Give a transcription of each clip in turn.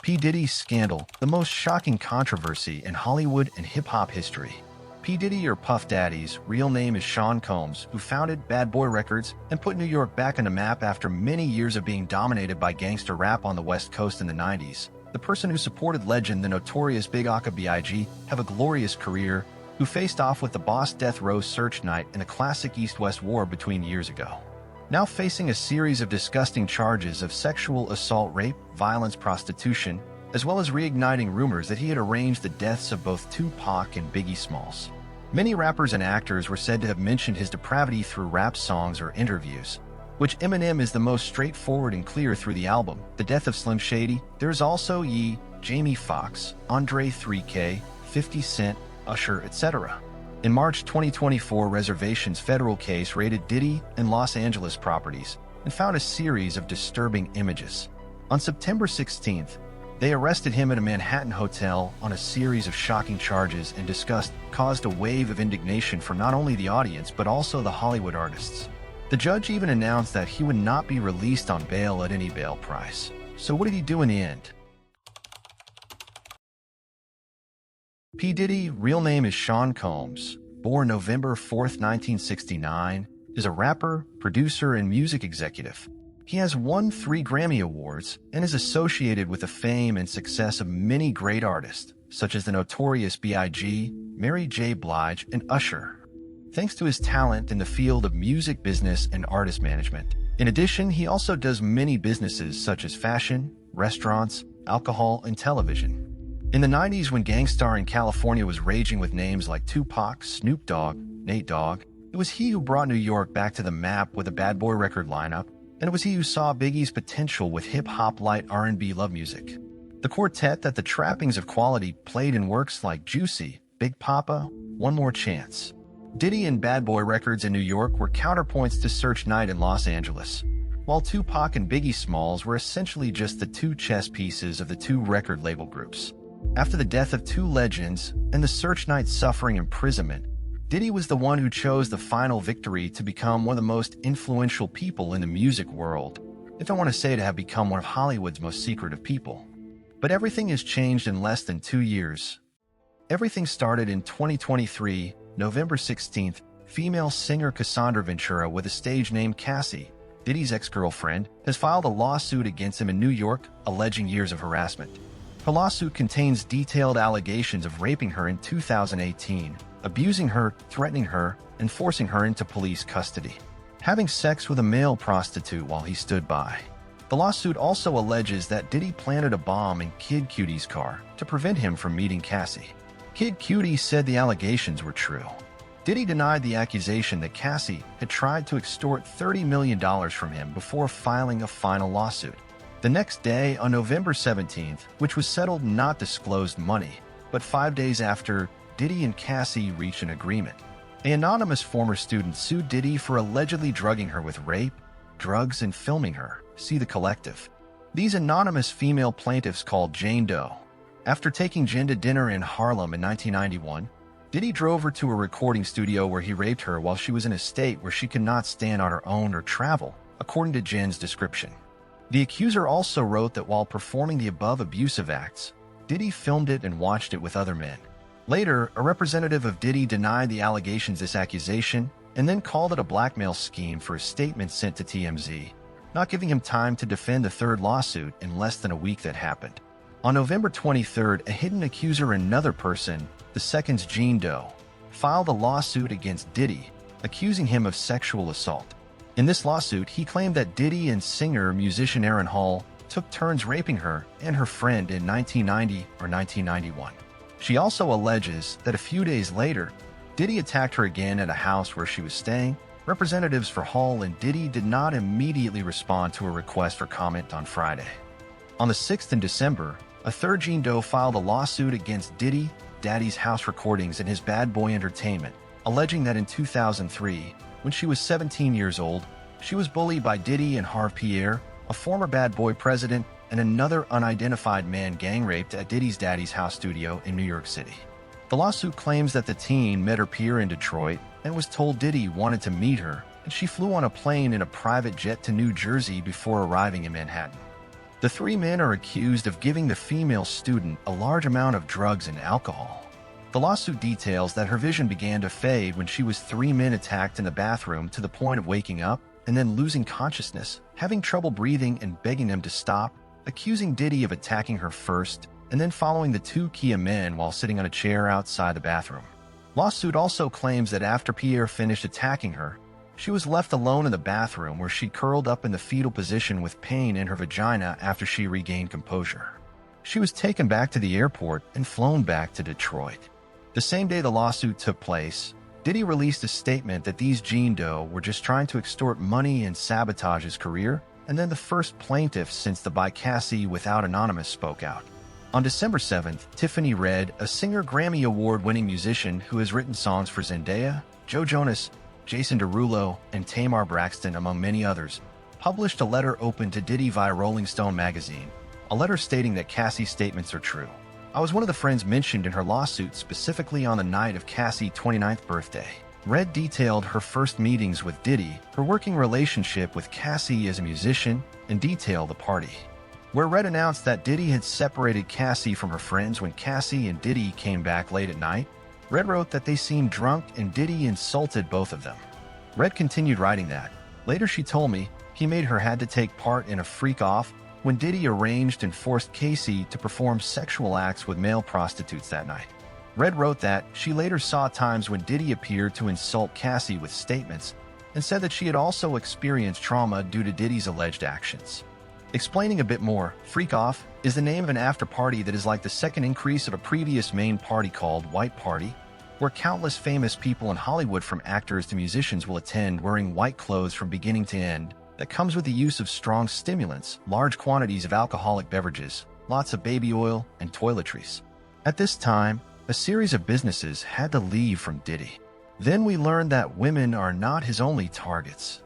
P Diddy's scandal, the most shocking controversy in Hollywood and hip-hop history. P Diddy, or Puff Daddy's real name is Sean Combs, who founded Bad Boy Records and put New York back on the map after many years of being dominated by gangster rap on the West Coast in the 90s. The person who supported legend the notorious Big Aka B.I.G. have a glorious career, who faced off with the boss Death Row Search Knight in a classic East-West war between years ago. Now facing a series of disgusting charges of sexual assault, rape, violence, prostitution, as well as reigniting rumors that he had arranged the deaths of both Tupac and Biggie Smalls. Many rappers and actors were said to have mentioned his depravity through rap songs or interviews, which Eminem is the most straightforward and clear through the album, The Death of Slim Shady. There's also Ye, Jamie Foxx, Andre 3K, 50 Cent, Usher, etc. In March 2024, Reservation's federal case raided Diddy and Los Angeles properties and found a series of disturbing images. On September 16th, they arrested him at a Manhattan hotel on a series of shocking charges, and disgust caused a wave of indignation from not only the audience but also the Hollywood artists. The judge even announced that he would not be released on bail at any bail price. So what did he do in the end? P. Diddy, real name is Sean Combs, born November 4th, 1969, is a rapper, producer, and music executive. He has won 3 Grammy Awards and is associated with the fame and success of many great artists, such as the notorious B.I.G., Mary J. Blige, and Usher, thanks to his talent in the field of music business and artist management. In addition, he also does many businesses such as fashion, restaurants, alcohol, and television. In the 90s, when Gangstar in California was raging with names like Tupac, Snoop Dogg, Nate Dogg, it was he who brought New York back to the map with a Bad Boy record lineup, and it was he who saw Biggie's potential with hip-hop light R&B love music. The quartet that the trappings of quality played in works like Juicy, Big Papa, One More Chance. Diddy and Bad Boy Records in New York were counterpoints to Search Knight in Los Angeles, while Tupac and Biggie Smalls were essentially just the 2 chess pieces of the 2 record label groups. After the death of 2 legends and the Search Knight suffering imprisonment, Diddy was the one who chose the final victory to become one of the most influential people in the music world, if I want to say to have become one of Hollywood's most secretive people. But everything has changed in less than 2 years. Everything started in 2023, November 16th, female singer Cassandra Ventura, with a stage name Cassie, Diddy's ex-girlfriend, has filed a lawsuit against him in New York, alleging years of harassment. Her lawsuit contains detailed allegations of raping her in 2018, abusing her, threatening her, and forcing her into police custody, having sex with a male prostitute while he stood by. The lawsuit also alleges that Diddy planted a bomb in Kid Cudi's car to prevent him from meeting Cassie. Kid Cudi said the allegations were true. Diddy denied the accusation that Cassie had tried to extort $30 million from him before filing a final lawsuit. The next day, on November 17th, which was settled not disclosed money, but 5 days after, Diddy and Cassie reached an agreement. An anonymous former student sued Diddy for allegedly drugging her with rape, drugs, and filming her. See The Collective. These anonymous female plaintiffs, called Jane Doe. After taking Jen to dinner in Harlem in 1991, Diddy drove her to a recording studio where he raped her while she was in a state where she could not stand on her own or travel, according to Jen's description. The accuser also wrote that while performing the above abusive acts, Diddy filmed it and watched it with other men. Later, a representative of Diddy denied the allegations this accusation and then called it a blackmail scheme for a statement sent to TMZ, not giving him time to defend the 3rd lawsuit in less than a week that happened. On November 23rd, a hidden accuser, another person, the second's Jane Doe, filed a lawsuit against Diddy, accusing him of sexual assault. In this lawsuit, he claimed that Diddy and singer-musician Aaron Hall took turns raping her and her friend in 1990 or 1991. She also alleges that a few days later, Diddy attacked her again at a house where she was staying. Representatives for Hall and Diddy did not immediately respond to a request for comment on Friday. On the 6th in December, a 3rd Jane Doe filed a lawsuit against Diddy, Daddy's House Recordings, and his Bad Boy Entertainment, alleging that in 2003, when she was 17 years old, she was bullied by Diddy and Harve Pierre, a former Bad Boy president, and another unidentified man gang raped at Diddy's Daddy's House studio in New York City. The lawsuit claims that the teen met her peer in Detroit and was told Diddy wanted to meet her, and she flew on a plane in a private jet to New Jersey before arriving in Manhattan. The three men are accused of giving the female student a large amount of drugs and alcohol. The lawsuit details that her vision began to fade when she was 3 men attacked in the bathroom to the point of waking up and then losing consciousness, having trouble breathing and begging them to stop, accusing Diddy of attacking her first, and then following the 2 Kia men while sitting on a chair outside the bathroom. Lawsuit also claims that after Pierre finished attacking her, she was left alone in the bathroom where she curled up in the fetal position with pain in her vagina after she regained composure. She was taken back to the airport and flown back to Detroit. The same day the lawsuit took place, Diddy released a statement that these Gene Doe were just trying to extort money and sabotage his career, and then the first plaintiff since the By Cassie Without Anonymous spoke out. On December 7th, Tiffany Red, a singer Grammy Award-winning musician who has written songs for Zendaya, Joe Jonas, Jason Derulo, and Tamar Braxton, among many others, published a letter open to Diddy via Rolling Stone magazine, a letter stating that Cassie's statements are true. I was one of the friends mentioned in her lawsuit specifically on the night of Cassie's 29th birthday. Red detailed her first meetings with Diddy, her working relationship with Cassie as a musician, and detailed the party, where Red announced that Diddy had separated Cassie from her friends when Cassie and Diddy came back late at night. Red wrote that they seemed drunk and Diddy insulted both of them. Red continued writing that. Later she told me he made her had to take part in a freak-off when Diddy arranged and forced Cassie to perform sexual acts with male prostitutes that night. Red wrote that she later saw times when Diddy appeared to insult Cassie with statements and said that she had also experienced trauma due to Diddy's alleged actions. Explaining a bit more, Freak Off is the name of an after-party that is like the second increase of a previous main party called White Party, where countless famous people in Hollywood from actors to musicians will attend wearing white clothes from beginning to end that comes with the use of strong stimulants, large quantities of alcoholic beverages, lots of baby oil, and toiletries. At this time, a series of businesses had to leave from Diddy. Then we learned that women are not his only targets.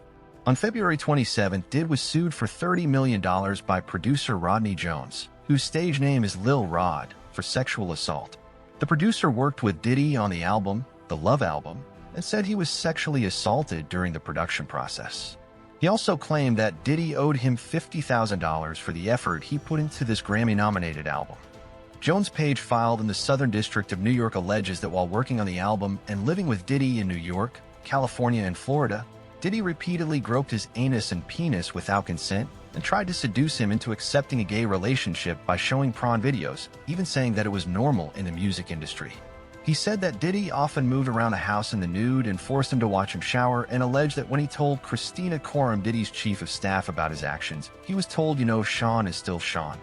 On February 27th, Diddy was sued for $30 million by producer Rodney Jones, whose stage name is Lil Rod, for sexual assault. The producer worked with Diddy on the album, The Love Album, and said he was sexually assaulted during the production process. He also claimed that Diddy owed him $50,000 for the effort he put into this Grammy-nominated album. Jones' page filed in the Southern District of New York alleges that while working on the album and living with Diddy in New York, California, and Florida, Diddy repeatedly groped his anus and penis without consent and tried to seduce him into accepting a gay relationship by showing porn videos, even saying that it was normal in the music industry. He said that Diddy often moved around the house in the nude and forced him to watch him shower, and alleged that when he told Christina Coram, Diddy's chief of staff, about his actions, he was told, Sean is still Sean.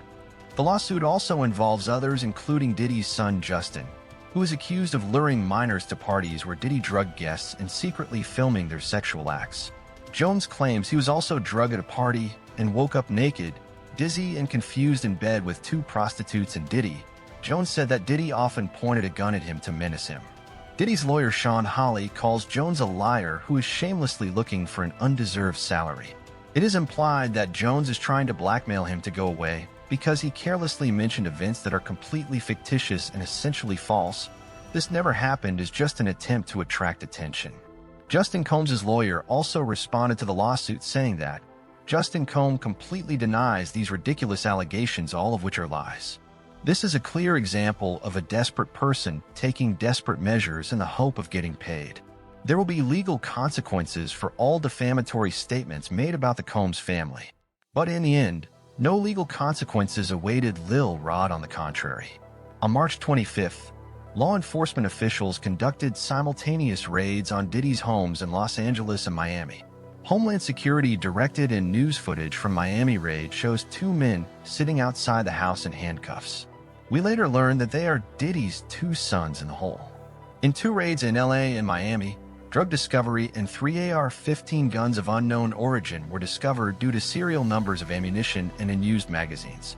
The lawsuit also involves others, including Diddy's son Justin, who is accused of luring minors to parties where Diddy drugged guests and secretly filming their sexual acts. Jones claims he was also drugged at a party and woke up naked, dizzy, and confused in bed with 2 prostitutes and Diddy. Jones said that Diddy often pointed a gun at him to menace him. Diddy's lawyer Sean Hawley calls Jones a liar who is shamelessly looking for an undeserved salary. It is implied that Jones is trying to blackmail him to go away because he carelessly mentioned events that are completely fictitious and essentially false. This never happened is just an attempt to attract attention. Justin Combs' lawyer also responded to the lawsuit saying that Justin Combs completely denies these ridiculous allegations, all of which are lies. This is a clear example of a desperate person taking desperate measures in the hope of getting paid. There will be legal consequences for all defamatory statements made about the Combs family. But in the end, no legal consequences awaited Lil Rod. On the contrary. On March 25th, law enforcement officials conducted simultaneous raids on Diddy's homes in Los Angeles and Miami. Homeland Security directed, and news footage from Miami raid shows 2 men sitting outside the house in handcuffs. We later learned that they are Diddy's 2 sons in the hole. In 2 raids in LA and Miami, drug discovery and 3 AR-15 guns of unknown origin were discovered due to serial numbers of ammunition and unused magazines.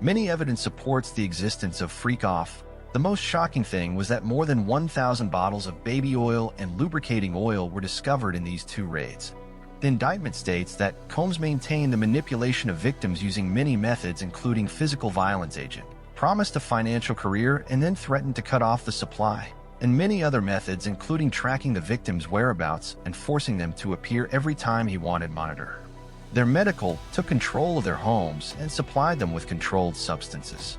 Many evidence supports the existence of Freak Off. The most shocking thing was that more than 1,000 bottles of baby oil and lubricating oil were discovered in these 2 raids. The indictment states that Combs maintained the manipulation of victims using many methods, including physical violence agent, promised a financial career, and then threatened to cut off the supply, and many other methods, including tracking the victims' whereabouts and forcing them to appear every time he wanted monitor. Their medical took control of their homes and supplied them with controlled substances.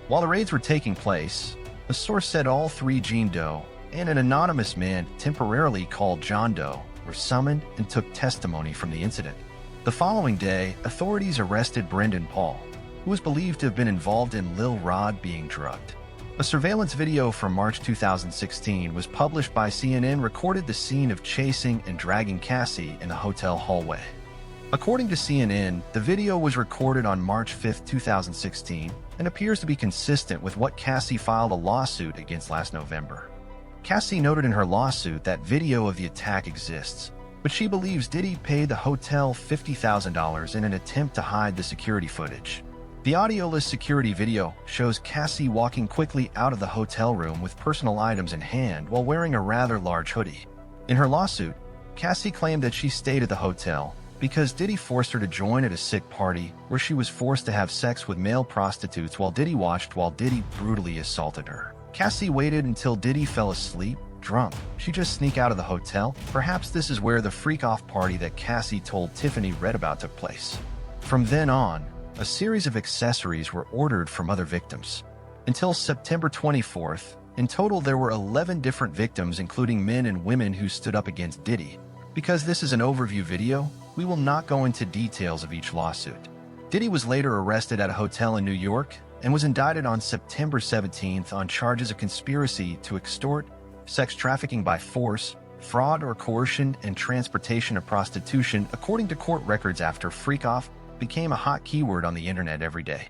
While the raids were taking place, a source said all three Jean Doe and an anonymous man temporarily called John Doe were summoned and took testimony from the incident. The following day, authorities arrested Brendan Paul, who was believed to have been involved in Lil Rod being drugged. A surveillance video from March 2016 was published by CNN recorded the scene of chasing and dragging Cassie in a hotel hallway. According to CNN, the video was recorded on March 5, 2016, and appears to be consistent with what Cassie filed a lawsuit against last November. Cassie noted in her lawsuit that video of the attack exists, but she believes Diddy paid the hotel $50,000 in an attempt to hide the security footage. The audioless security video shows Cassie walking quickly out of the hotel room with personal items in hand while wearing a rather large hoodie. In her lawsuit, Cassie claimed that she stayed at the hotel because Diddy forced her to join at a sick party where she was forced to have sex with male prostitutes while Diddy watched while Diddy brutally assaulted her. Cassie waited until Diddy fell asleep, drunk. She'd just sneak out of the hotel. Perhaps this is where the freak-off party that Cassie told Tiffany read about took place. From then on, a series of accessories were ordered from other victims. Until September 24th, in total there were 11 different victims, including men and women who stood up against Diddy. Because this is an overview video, we will not go into details of each lawsuit. Diddy was later arrested at a hotel in New York and was indicted on September 17th on charges of conspiracy to extort, sex trafficking by force, fraud or coercion, and transportation of prostitution, according to court records after freak-off became a hot keyword on the internet every day.